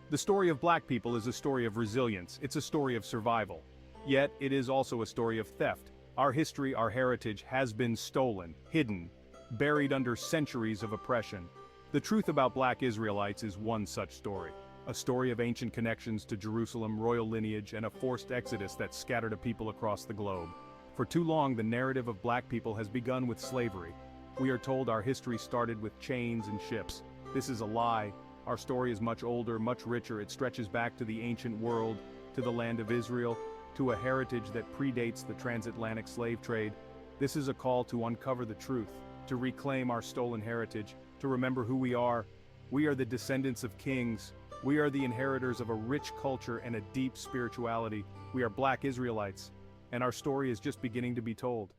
The story of black people is a story of resilience, it's a story of survival. Yet, it is also a story of theft. Our history, our heritage has been stolen, hidden, buried under centuries of oppression. The truth about black Israelites is one such story. A story of ancient connections to Jerusalem, royal lineage, and a forced exodus that scattered a people across the globe. For too long, the narrative of black people has begun with slavery. We are told our history started with chains and ships. This is a lie. Our story is much older, much richer. It stretches back to the ancient world, to the land of Israel, to a heritage that predates the transatlantic slave trade. This is a call to uncover the truth, to reclaim our stolen heritage, to remember who we are. We are the descendants of kings. We are the inheritors of a rich culture and a deep spirituality. We are black Israelites, and our story is just beginning to be told.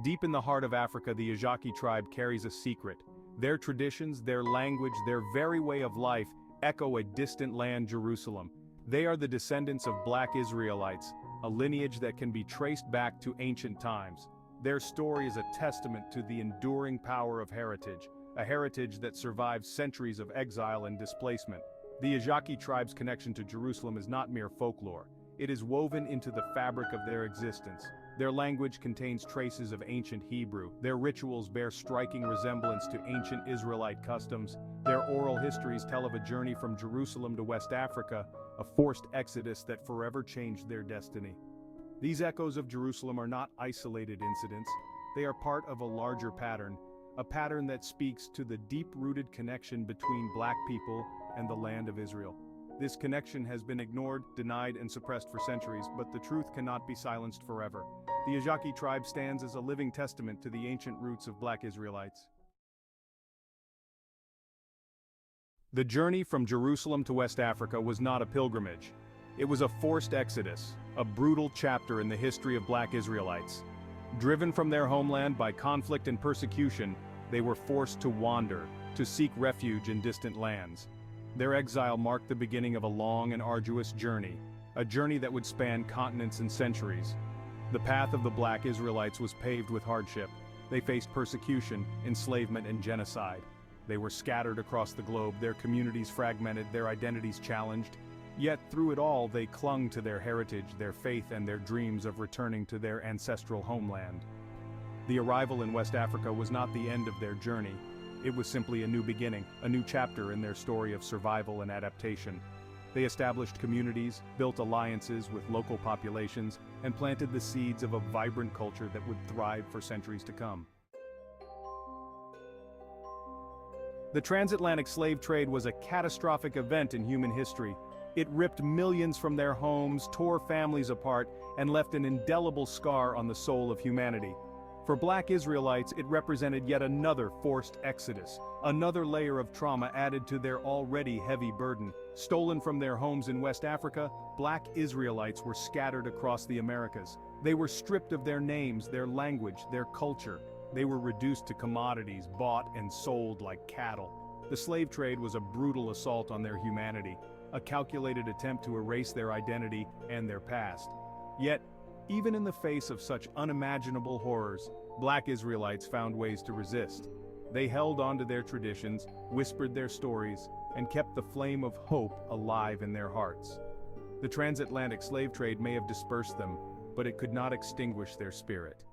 Deep in the heart of Africa, the Ajaki tribe carries a secret. Their traditions, their language, their very way of life echo a distant land, Jerusalem. They are the descendants of black Israelites, a lineage that can be traced back to ancient times. Their story is a testament to the enduring power of heritage, a heritage that survived centuries of exile and displacement. The Ajaki tribe's connection to Jerusalem is not mere folklore. It is woven into the fabric of their existence. Their language contains traces of ancient Hebrew. Their rituals bear striking resemblance to ancient Israelite customs. Their oral histories tell of a journey from Jerusalem to West Africa, a forced exodus that forever changed their destiny. These echoes of Jerusalem are not isolated incidents. They are part of a larger pattern, a pattern that speaks to the deep-rooted connection between black people and the land of Israel. This connection has been ignored, denied, and suppressed for centuries, but the truth cannot be silenced forever. The Ajaki tribe stands as a living testament to the ancient roots of black Israelites. The journey from Jerusalem to West Africa was not a pilgrimage. It was a forced exodus, a brutal chapter in the history of black Israelites. Driven from their homeland by conflict and persecution, they were forced to wander, to seek refuge in distant lands. Their exile marked the beginning of a long and arduous journey, a journey that would span continents and centuries. The path of the black Israelites was paved with hardship. They faced persecution, enslavement, and genocide. They were scattered across the globe, their communities fragmented, their identities challenged. Yet through it all, they clung to their heritage, their faith, and their dreams of returning to their ancestral homeland. The arrival in West Africa was not the end of their journey. It was simply a new beginning, a new chapter in their story of survival and adaptation. They established communities, built alliances with local populations, and planted the seeds of a vibrant culture that would thrive for centuries to come. The transatlantic slave trade was a catastrophic event in human history. It ripped millions from their homes, tore families apart, and left an indelible scar on the soul of humanity. For black Israelites, it represented yet another forced exodus, another layer of trauma added to their already heavy burden. Stolen from their homes in West Africa, black Israelites were scattered across the Americas. They were stripped of their names, their language, their culture. They were reduced to commodities, bought and sold like cattle. The slave trade was a brutal assault on their humanity, a calculated attempt to erase their identity and their past. Yet, even in the face of such unimaginable horrors, black Israelites found ways to resist. They held on to their traditions, whispered their stories, and kept the flame of hope alive in their hearts. The transatlantic slave trade may have dispersed them, but it could not extinguish their spirit.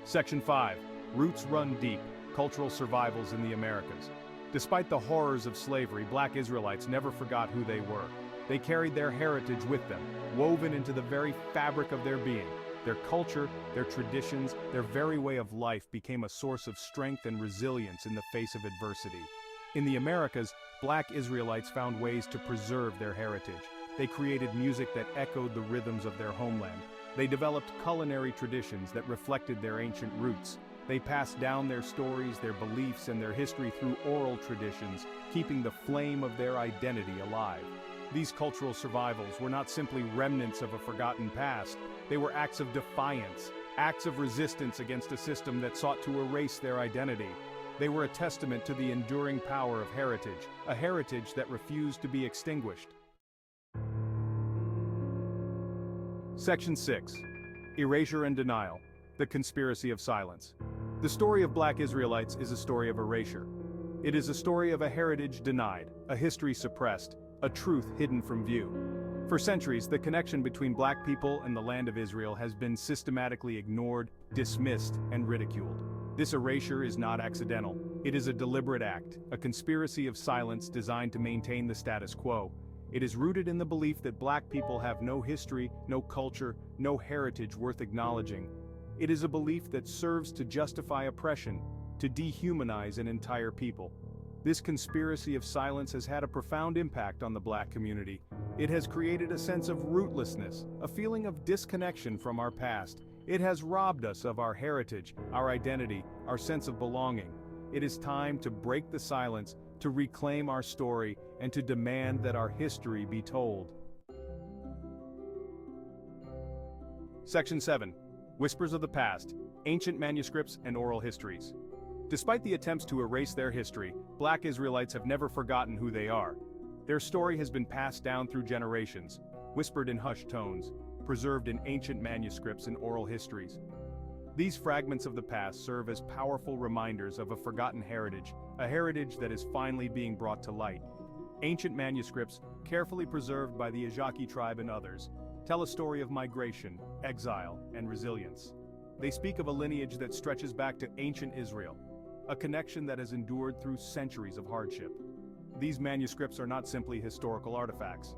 Section 5. Roots run deep, cultural survivals in the Americas. Despite the horrors of slavery, black Israelites never forgot who they were. They carried their heritage with them, woven into the very fabric of their being. Their culture, their traditions, their very way of life became a source of strength and resilience in the face of adversity. In the Americas, black Israelites found ways to preserve their heritage. They created music that echoed the rhythms of their homeland. They developed culinary traditions that reflected their ancient roots. They passed down their stories, their beliefs, and their history through oral traditions, keeping the flame of their identity alive. These cultural survivals were not simply remnants of a forgotten past. They were acts of defiance, acts of resistance against a system that sought to erase their identity. They were a testament to the enduring power of heritage, a heritage that refused to be extinguished. Section 6. Erasure and Denial. The Conspiracy of Silence. The story of Black Israelites is a story of erasure. It is a story of a heritage denied, a history suppressed, a truth hidden from view. For centuries, the connection between Black people and the land of Israel has been systematically ignored, dismissed, and ridiculed. This erasure is not accidental. It is a deliberate act, a conspiracy of silence designed to maintain the status quo. It is rooted in the belief that Black people have no history, no culture, no heritage worth acknowledging. It is a belief that serves to justify oppression, to dehumanize an entire people. This conspiracy of silence has had a profound impact on the Black community. It has created a sense of rootlessness, a feeling of disconnection from our past. It has robbed us of our heritage, our identity, our sense of belonging. It is time to break the silence, to reclaim our story, and to demand that our history be told. Section 7. Whispers of the Past, Ancient Manuscripts and Oral Histories. Despite the attempts to erase their history, Black Israelites have never forgotten who they are. Their story has been passed down through generations, whispered in hushed tones, preserved in ancient manuscripts and oral histories. These fragments of the past serve as powerful reminders of a forgotten heritage, a heritage that is finally being brought to light. Ancient manuscripts, carefully preserved by the Erasure tribe and others, tell a story of migration, exile, and resilience. They speak of a lineage that stretches back to ancient Israel, a connection that has endured through centuries of hardship. These manuscripts are not simply historical artifacts.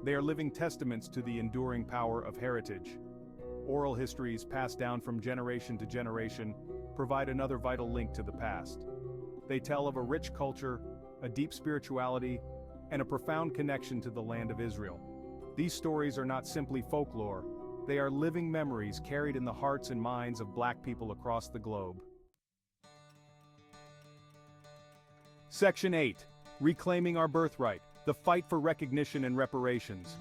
They are living testaments to the enduring power of heritage. Oral histories passed down from generation to generation provide another vital link to the past. They tell of a rich culture, a deep spirituality, and a profound connection to the land of Israel. These stories are not simply folklore, they are living memories carried in the hearts and minds of Black people across the globe. Section 8. Reclaiming Our Birthright, the fight for recognition and reparations.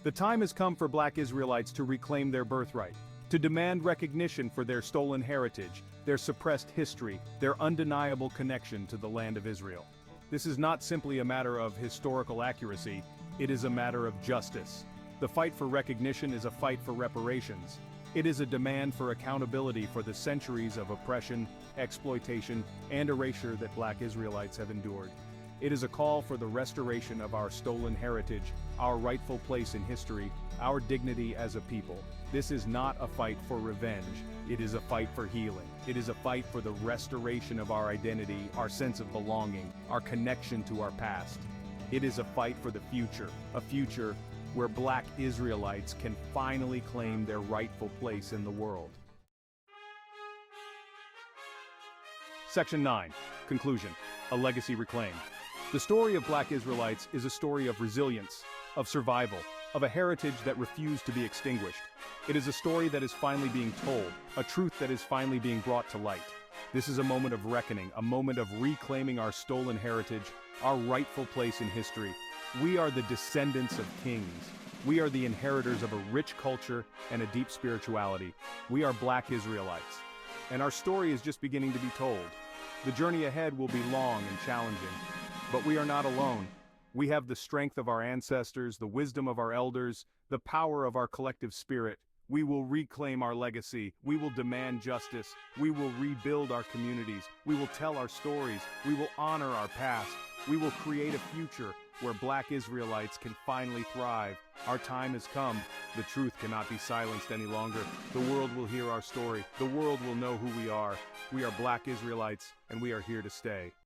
The time has come for Black Israelites to reclaim their birthright, to demand recognition for their stolen heritage, their suppressed history, their undeniable connection to the land of Israel. This is not simply a matter of historical accuracy, it is a matter of justice. The fight for recognition is a fight for reparations. It is a demand for accountability for the centuries of oppression, exploitation, and erasure that Black Israelites have endured. It is a call for the restoration of our stolen heritage, our rightful place in history, our dignity as a people. This is not a fight for revenge, it is a fight for healing. It is a fight for the restoration of our identity, our sense of belonging, our connection to our past. It is a fight for the future, a future where Black Israelites can finally claim their rightful place in the world. Section 9. Conclusion. A legacy reclaimed. The story of Black Israelites is a story of resilience, of survival, of a heritage that refused to be extinguished. It is a story that is finally being told, a truth that is finally being brought to light. This is a moment of reckoning, a moment of reclaiming our stolen heritage, our rightful place in history. We are the descendants of kings. We are the inheritors of a rich culture and a deep spirituality. We are Black Israelites. And our story is just beginning to be told. The journey ahead will be long and challenging. But we are not alone. We have the strength of our ancestors, the wisdom of our elders, the power of our collective spirit. We will reclaim our legacy. We will demand justice. We will rebuild our communities. We will tell our stories. We will honor our past. We will create a future where Black Israelites can finally thrive. Our time has come. The truth cannot be silenced any longer. The world will hear our story. The world will know who we are. We are Black Israelites, and we are here to stay.